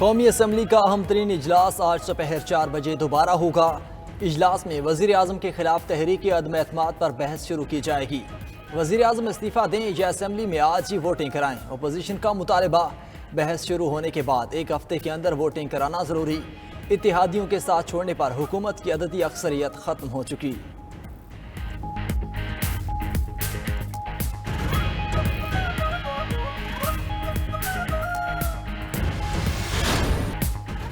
कौमी असम्बली का अहम तरीन इजलास आज दोपहर 4 बजे दोबारा होगा। इजलास में वज़ीर आज़म के खिलाफ तहरीक अदम एतमाद पर बहस शुरू की जाएगी। वज़ीर आज़म इस्तीफ़ा दें या असम्बली में आज ही वोटिंग कराएं, अपोजिशन का मुतालबा। बहस शुरू होने के बाद एक हफ्ते के अंदर वोटिंग कराना ज़रूरी। इत्तेहादियों के साथ छोड़ने पर हुकूमत की अददी अक्सरियत ख़त्म हो चुकी।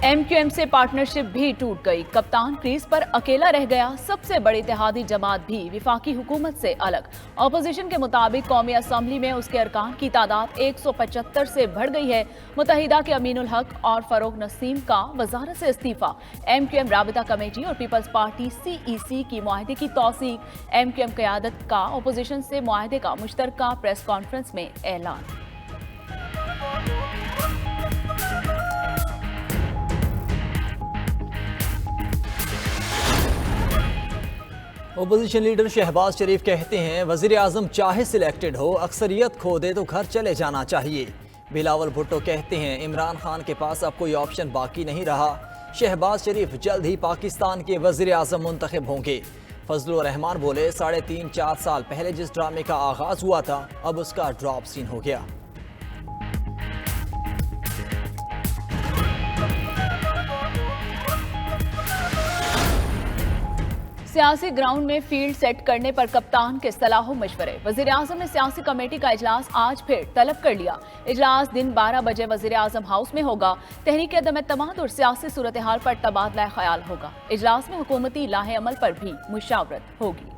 MQM से पार्टनरशिप भी टूट गई। कप्तान क्रीज पर अकेला रह गया। सबसे बड़ी इत्तेहादी जमात भी विफाकी हुकूमत से अलग। अपोजिशन के मुताबिक कौमी असम्बली में उसके अरकान की तादाद 175 से बढ़ गई है। मुत्तहिदा के अमीनुल हक और फरोग नसीम का वजारत से इस्तीफा। MQM राबिता कमेटी और पीपल्स पार्टी CEC की मुआहदे की तौसीक। MQM क़यादत का अपोजिशन से मुआहदे का मुश्तरका प्रेस कॉन्फ्रेंस में ऐलान। अपोजिशन लीडर शहबाज शरीफ कहते हैं वज़ीर आज़म चाहे सिलेक्टेड हो, अक्सरियत खो दे तो घर चले जाना चाहिए। बिलावल भुट्टो कहते हैं इमरान खान के पास अब कोई ऑप्शन बाकी नहीं रहा। शहबाज शरीफ जल्द ही पाकिस्तान के वज़ीर आज़म मुंतखब होंगे। फजलुर रहमान बोले 3.5-4 साल पहले जिस ड्रामे का आगाज हुआ था अब उसका ड्रॉप सीन हो गया। सियासी ग्राउंड में फील्ड सेट करने पर कप्तान के सलाह मशवरे। वज़ीर आज़म ने सियासी कमेटी का इजलास आज फिर तलब कर लिया। इजलास दिन 12 बजे वज़ीर आज़म हाउस में होगा। तहरीक अदम एतमाद और सियासी सूरत हाल पर तबादला ख्याल होगा। इजलास में हुकूमती लाहे अमल पर भी मुशावरत होगी।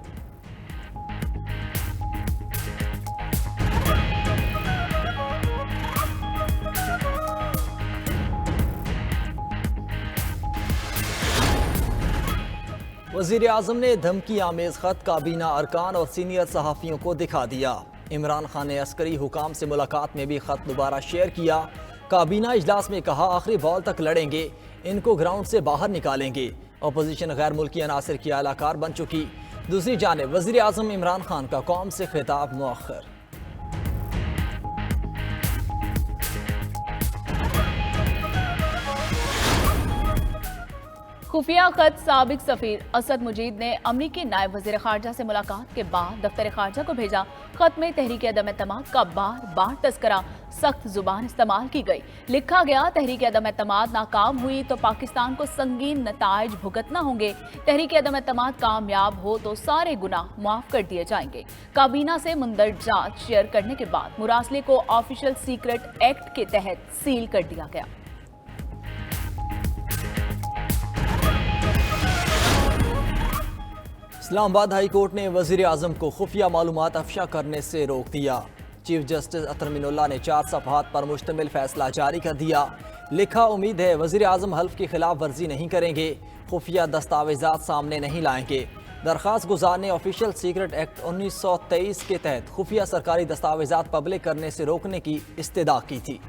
वज़ीर आज़म ने धमकी आमेज खत काबीना अरकान और सीनियर सहाफ़ियों को दिखा दिया। इमरान खान ने अस्करी हुकाम से मुलाकात में भी खत दोबारा शेयर किया। काबीना इजलास में कहा आखिरी बॉल तक लड़ेंगे, इनको ग्राउंड से बाहर निकालेंगे। अपोजिशन गैर मुल्की अनासर की आलाकार बन चुकी। दूसरी जानिब वज़ीर आज़म इमरान खान का कौम से खिताब मुअख्खर। खुफिया खत साबिक सफीर असद मुजीद ने अमरीकी नायब वज़ीर ख़ारजा से मुलाकात के बाद दफ्तर ख़ारजा को भेजा। खत में तहरीक अदम एतमाद का बार बार तस्करा, सख्त जुबान इस्तेमाल की गई। लिखा गया तहरीक अदम एतमाद नाकाम हुई तो पाकिस्तान को संगीन नताइज भुगतना होंगे। तहरीक अदम एतमाद कामयाब हो तो सारे गुनाह माफ कर दिए जाएंगे। काबीना से मुंदरजात शेयर करने के बाद मुरासले को ऑफिशियल सीक्रेट एक्ट के तहत सील कर दिया गया। इस्लामाबाद हाई कोर्ट ने वज़ीर आज़म को खुफिया मालूमात अफशा करने से रोक दिया। चीफ जस्टिस अतर मिनुल्लाह ने 4 सफ़हात पर मुश्तमिल फैसला जारी कर दिया। लिखा उम्मीद है वज़ीर आज़म हल्फ की खिलाफ वर्जी नहीं करेंगे, खुफिया दस्तावेजात सामने नहीं लाएंगे। दरख्वास्त गुजार ने ऑफिशियल सीक्रेट एक्ट 1923 के तहत खुफिया सरकारी दस्तावेजात पब्लिक करने से रोकने की इस्तदा की थी।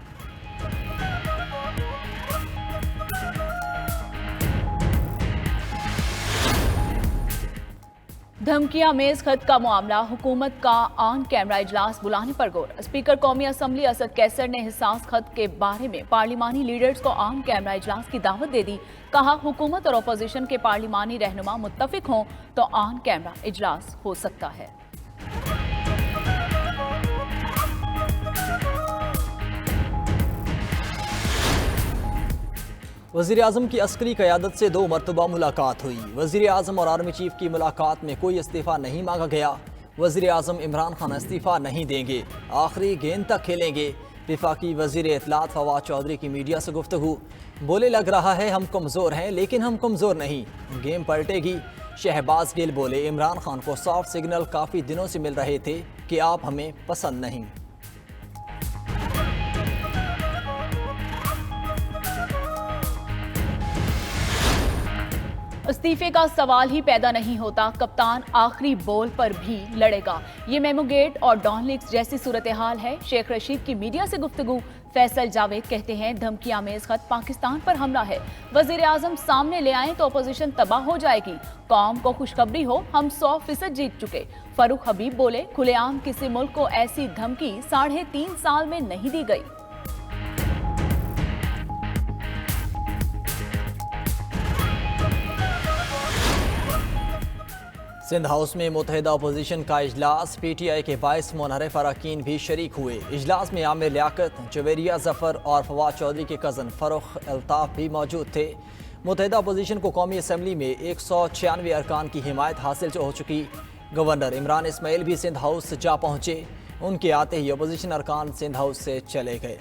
धमकियां मेज खत का मामला, हुकूमत का ऑन कैमरा इजलास बुलाने पर गौर। स्पीकर कौमी असम्बली असद कैसर ने हिसास खत के बारे में पार्लिमानी लीडर्स को ऑन कैमरा इजलास की दावत दे दी। कहा हुकूमत और अपोजिशन के पार्लिमानी रहनुमा मुत्तफिक हों तो ऑन कैमरा इजलास हो सकता है। वज़ीर आज़म की अस्करी क़यादत से 2 मरतबा मुलाकात हुई। वज़ीर आज़म और आर्मी चीफ की मुलाकात में कोई इस्तीफ़ा नहीं मांगा गया। वज़ीर आज़म इमरान खान इस्तीफ़ा नहीं देंगे, आखिरी गेंद तक खेलेंगे। वफाकी वज़ीर इत्तलात फवाद चौधरी की मीडिया से गुफ्तगू। बोले लग रहा है हम कमज़ोर हैं लेकिन हम कमज़ोर नहीं, गेम पलटेगी। शहबाज गिल बोले इमरान खान को सॉफ्ट सिग्नल काफ़ी दिनों से मिल रहे थे कि आप हमें पसंद नहीं। इस्तीफे का सवाल ही पैदा नहीं होता, कप्तान आखिरी बॉल पर भी लड़ेगा। ये मेमोगेट और डॉन लीग्स जैसी सूरत हाल है। शेख रशीद की मीडिया से गुफ्तगू। फैसल जावेद कहते हैं धमकी आमेज खत पाकिस्तान पर हमला है। वजीर आजम सामने ले आए तो अपोजिशन तबाह हो जाएगी। कौम को खुशखबरी हो, हम 100% जीत चुके। फरूक हबीब बोले खुलेआम किसी मुल्क को ऐसी धमकी 3.5 साल में नहीं दी गई। सिंध हाउस में मुत्तहिदा अपोजिशन का इजलास, PTI के 22 मुनहरिफ अरकान भी शरीक हुए। इजलास में आमिर लियाकत, जवेरिया जफर और फवाद चौधरी के कज़न फरुख अल्ताफ भी मौजूद थे। मुत्तहिदा अपोजिशन को कौमी असम्बली में 196 अरकान की हिमायत हासिल हो चुकी। गवर्नर इमरान इस्माइल भी सिंध हाउस जा पहुँचे। उनके आते ही अपोजिशन अरकान सिंध हाउस से चले गए।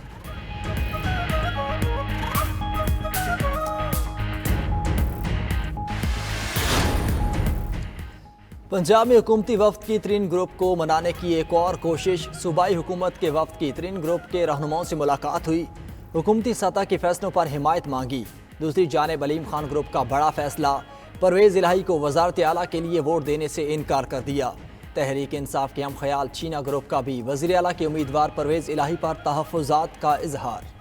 पंजाब में हुकूमती वफ्द की तरीन ग्रुप को मनाने की एक और कोशिश। सूबाई हुकूमत के वफ्द की तरीन ग्रुप के रहनुमाओं से मुलाकात हुई। हुकूमती सतह के फैसलों पर हिमायत मांगी। दूसरी जानिब अलीम खान ग्रुप का बड़ा फैसला, परवेज़ इलाही को वज़ारत आला के लिए वोट देने से इनकार कर दिया। तहरीक इंसाफ के हम ख्याल चीना ग्रुप का भी वज़ीर आला के उम्मीदवार परवेज़ इलाही पर तहफ़्फ़ुज़ात का इजहार।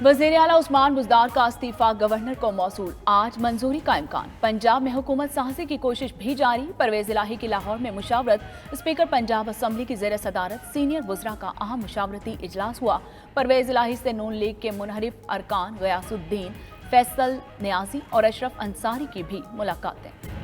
वज़ीर आला उस्मान बुज़दार का इस्तीफा गवर्नर को मौसूल, आज मंजूरी का इम्कान। पंजाब में हुकूमत साहसी की कोशिश भी जारी। परवेज़ इलाही की लाहौर में मुशावरत। स्पीकर पंजाब असम्बली की ज़ेर सदारत सीनियर वज़रा का अहम मुशावरती इजलास हुआ। परवेज़ इलाही से नून लीग के मुनहरिफ अरकान गयासुद्दीन, फैसल नियाजी और अशरफ अंसारी की भी मुलाकातें।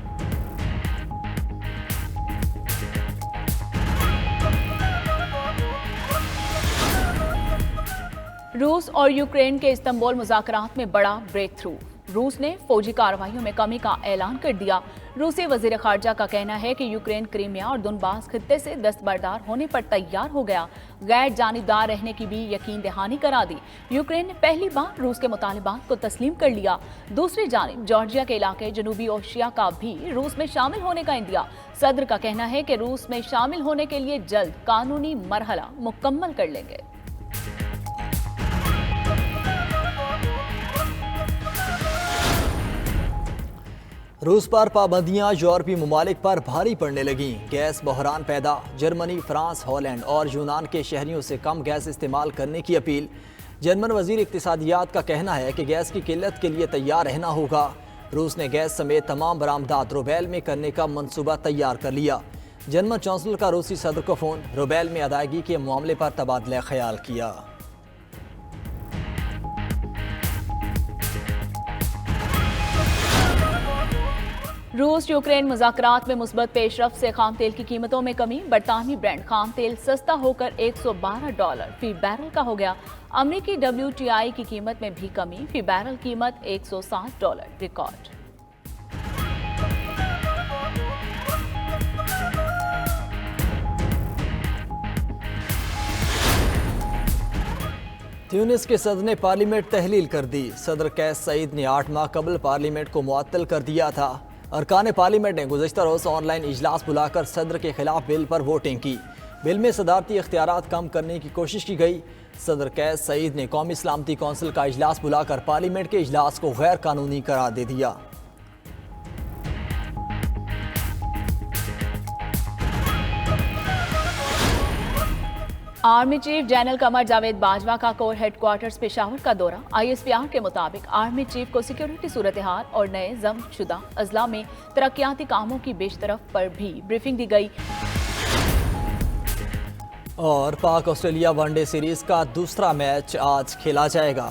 रूस और यूक्रेन के इस्तांबुल मुज़ाकरात में बड़ा ब्रेक थ्रू। रूस ने फौजी कार्रवाइयों में कमी का ऐलान कर दिया। रूसी वज़ीर ख़ारजा का कहना है कि यूक्रेन क्रीमिया और दुनबास खित्ते से दस्तबरदार होने पर तैयार हो गया। गैर जानिबदार रहने की भी यकीन दहानी करा दी। यूक्रेन ने पहली बार रूस के मुतालिबात को तस्लीम कर लिया। दूसरी जानिब जॉर्जिया के इलाके जनूबी एशिया का भी रूस में शामिल होने का इंदिया। सदर का कहना है कि रूस में शामिल होने के लिए जल्द कानूनी मरहला मुकम्मल कर लेंगे। रूस पर पाबंदियां यूरोपीय ममालिक पर भारी पड़ने लगीं। गैस बहरान पैदा। जर्मनी, फ्रांस, हॉलैंड और यूनान के शहरियों से कम गैस इस्तेमाल करने की अपील। जर्मन वजीर इक्तिसादियात का कहना है कि गैस की किल्लत के लिए तैयार रहना होगा। रूस ने गैस समेत तमाम बरामदात रुबेल में करने का मंसूबा तैयार कर लिया। जर्मन चांसलर का रूसी सदर को फ़ोन, रुबेल में अदायगी के मामले पर तबादला ख्याल किया। रूस यूक्रेन मुज़ाकरात में मुस्बत पेशरफ से खाम तेल की कीमतों में कमी। बरतानवी ब्रांड खाम तेल सस्ता होकर $112 फी बैरल का हो गया। अमरीकी WTI की कीमत में भी कमी, फी बैरल कीमत $160 रिकॉर्ड। ट्यूनिस के सदर ने पार्लियामेंट तहलील कर दी। सदर कैस सईद ने 8 माह कबल पार्लियामेंट को मुअत्तल कर दिया था। अरकान पार्लियामेंट ने गुज़श्ता रोज़ ऑनलाइन इजलास बुलाकर सदर के खिलाफ बिल पर वोटिंग की। बिल में सदारती इख्तियारात कम करने की कोशिश की गई। सदर कैस सईद ने कौमी सलामती कौंसिल का इजलास बुलाकर पार्लियामेंट के इजलास को गैर कानूनी करार दे दिया। Army chief general Qamar Javed Bajwa का कोर हेडक्वार्टर्स पेशावर का दौरा। ISPR के मुताबिक आर्मी चीफ को सिक्योरिटी सूरत हाल और नए जब्त-शुदा अजला में तरक्याती कामों की बेशतरफ पर भी ब्रीफिंग दी गई। और पाक ऑस्ट्रेलिया वनडे सीरीज का दूसरा मैच आज खेला जाएगा।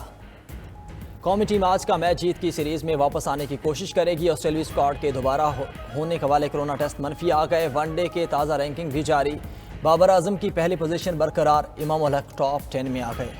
कौमी टीम आज का मैच जीत की सीरीज में वापस आने की कोशिश करेगी। ऑस्ट्रेलियाई स्क्वाड के दोबारा होने के वाले कोरोना टेस्ट मनफी आ गए। वनडे के ताज़ा रैंकिंग भी जारी। बाबर आजम की पहली पोजीशन बरकरार। इमाम उल हक टॉप 10 में आ गए।